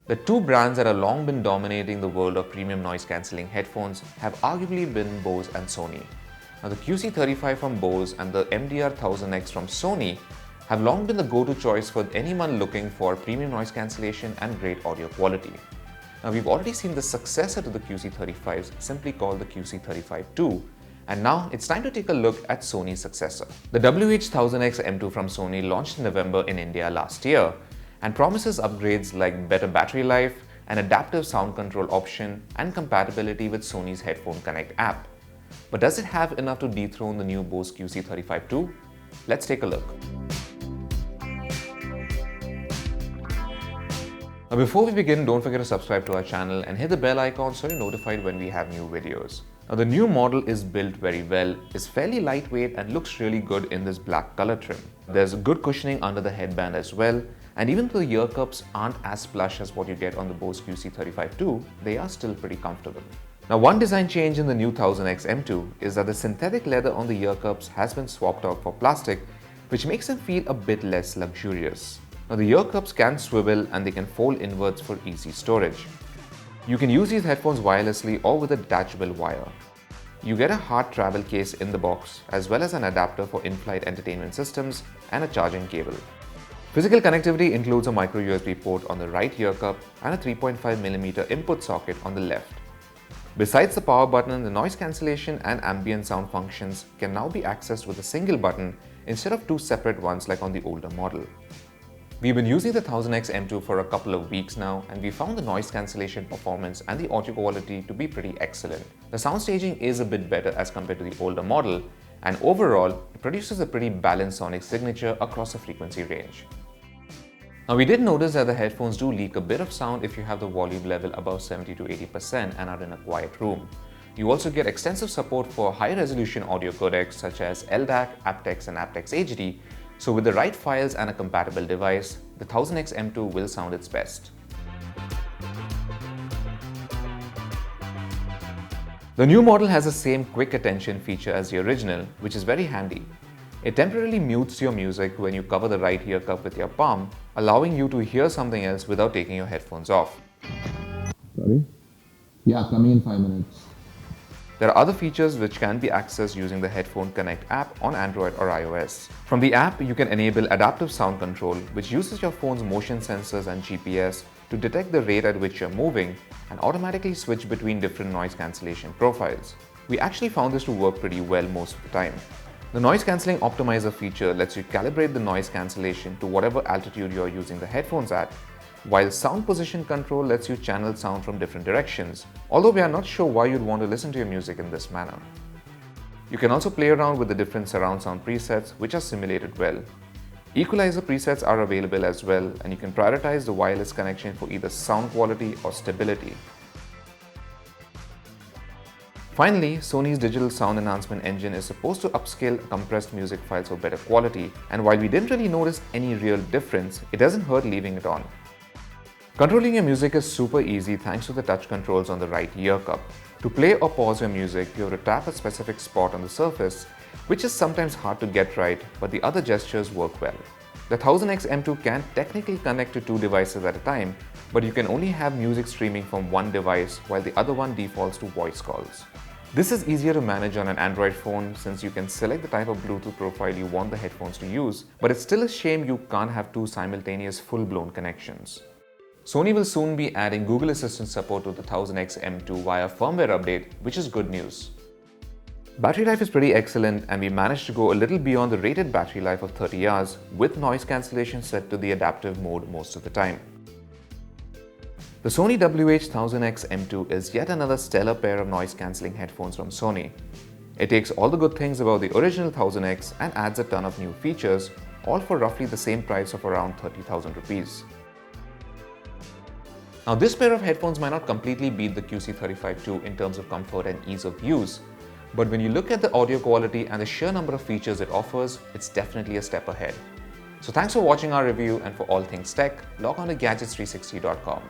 The two brands that have long been dominating the world of premium noise-cancelling headphones have arguably been Bose and Sony. Now, the QC35 from Bose and the MDR-1000X from Sony have long been the go-to choice for anyone looking for premium noise cancellation and great audio quality. Now, we've already seen the successor to the QC35s, simply called the QC35 II, and now it's time to take a look at Sony's successor. The WH-1000XM2 from Sony launched in November in India last year and promises upgrades like better battery life, an adaptive sound control option, and compatibility with Sony's Headphone Connect app. But does it have enough to dethrone the new Bose QC35 II? Let's take a look. Now, before we begin, don't forget to subscribe to our channel and hit the bell icon so you're notified when we have new videos. Now, the new model is built very well, is fairly lightweight and looks really good in this black color trim. There's good cushioning under the headband as well, and even though the ear cups aren't as plush as what you get on the Bose QC35 II, they are still pretty comfortable. Now, one design change in the new 1000XM2 is that the synthetic leather on the ear cups has been swapped out for plastic, which makes them feel a bit less luxurious. Now, the ear cups can swivel and they can fold inwards for easy storage. You can use these headphones wirelessly or with a detachable wire. You get a hard travel case in the box as well as an adapter for in-flight entertainment systems and a charging cable. Physical connectivity includes a micro USB port on the right ear cup and a 3.5mm input socket on the left. Besides the power button, the noise cancellation and ambient sound functions can now be accessed with a single button instead of two separate ones like on the older model. We've been using the 1000XM2 for a couple of weeks now, and we found the noise cancellation performance and the audio quality to be pretty excellent. The sound staging is a bit better as compared to the older model, and overall, it produces a pretty balanced sonic signature across the frequency range. Now, we did notice that the headphones do leak a bit of sound if you have the volume level above 70 to 80% and are in a quiet room. You also get extensive support for high-resolution audio codecs such as LDAC, aptX and aptX HD, so with the right files and a compatible device, the 1000XM2 will sound its best. The new model has the same quick attention feature as the original, which is very handy. It temporarily mutes your music when you cover the right ear cup with your palm, allowing you to hear something else without taking your headphones off. Sorry? Yeah, coming in 5 minutes. There are other features which can be accessed using the Headphone Connect app on Android or iOS. From the app, you can enable adaptive sound control, which uses your phone's motion sensors and GPS to detect the rate at which you're moving and automatically switch between different noise cancellation profiles. We actually found this to work pretty well most of the time. The Noise Cancelling Optimizer feature lets you calibrate the noise cancellation to whatever altitude you're using the headphones at, while Sound Position Control lets you channel sound from different directions, although we are not sure why you'd want to listen to your music in this manner. You can also play around with the different surround sound presets, which are simulated well. Equalizer presets are available as well, and you can prioritize the wireless connection for either sound quality or stability. Finally, Sony's digital sound enhancement engine is supposed to upscale compressed music files for better quality, and while we didn't really notice any real difference, it doesn't hurt leaving it on. Controlling your music is super easy thanks to the touch controls on the right ear cup. To play or pause your music, you have to tap a specific spot on the surface, which is sometimes hard to get right, but the other gestures work well. The 1000XM2 can technically connect to two devices at a time, but you can only have music streaming from one device while the other one defaults to voice calls. This is easier to manage on an Android phone since you can select the type of Bluetooth profile you want the headphones to use, but it's still a shame you can't have two simultaneous full-blown connections. Sony will soon be adding Google Assistant support to the 1000XM2 via firmware update, which is good news. Battery life is pretty excellent, and we managed to go a little beyond the rated battery life of 30 hours with noise cancellation set to the adaptive mode most of the time. The Sony WH-1000XM2 is yet another stellar pair of noise-cancelling headphones from Sony. It takes all the good things about the original 1000X and adds a ton of new features, all for roughly the same price of around 30,000 rupees. Now, this pair of headphones might not completely beat the QC35 II in terms of comfort and ease of use, but when you look at the audio quality and the sheer number of features it offers, it's definitely a step ahead. So thanks for watching our review, and for all things tech, log on to gadgets360.com.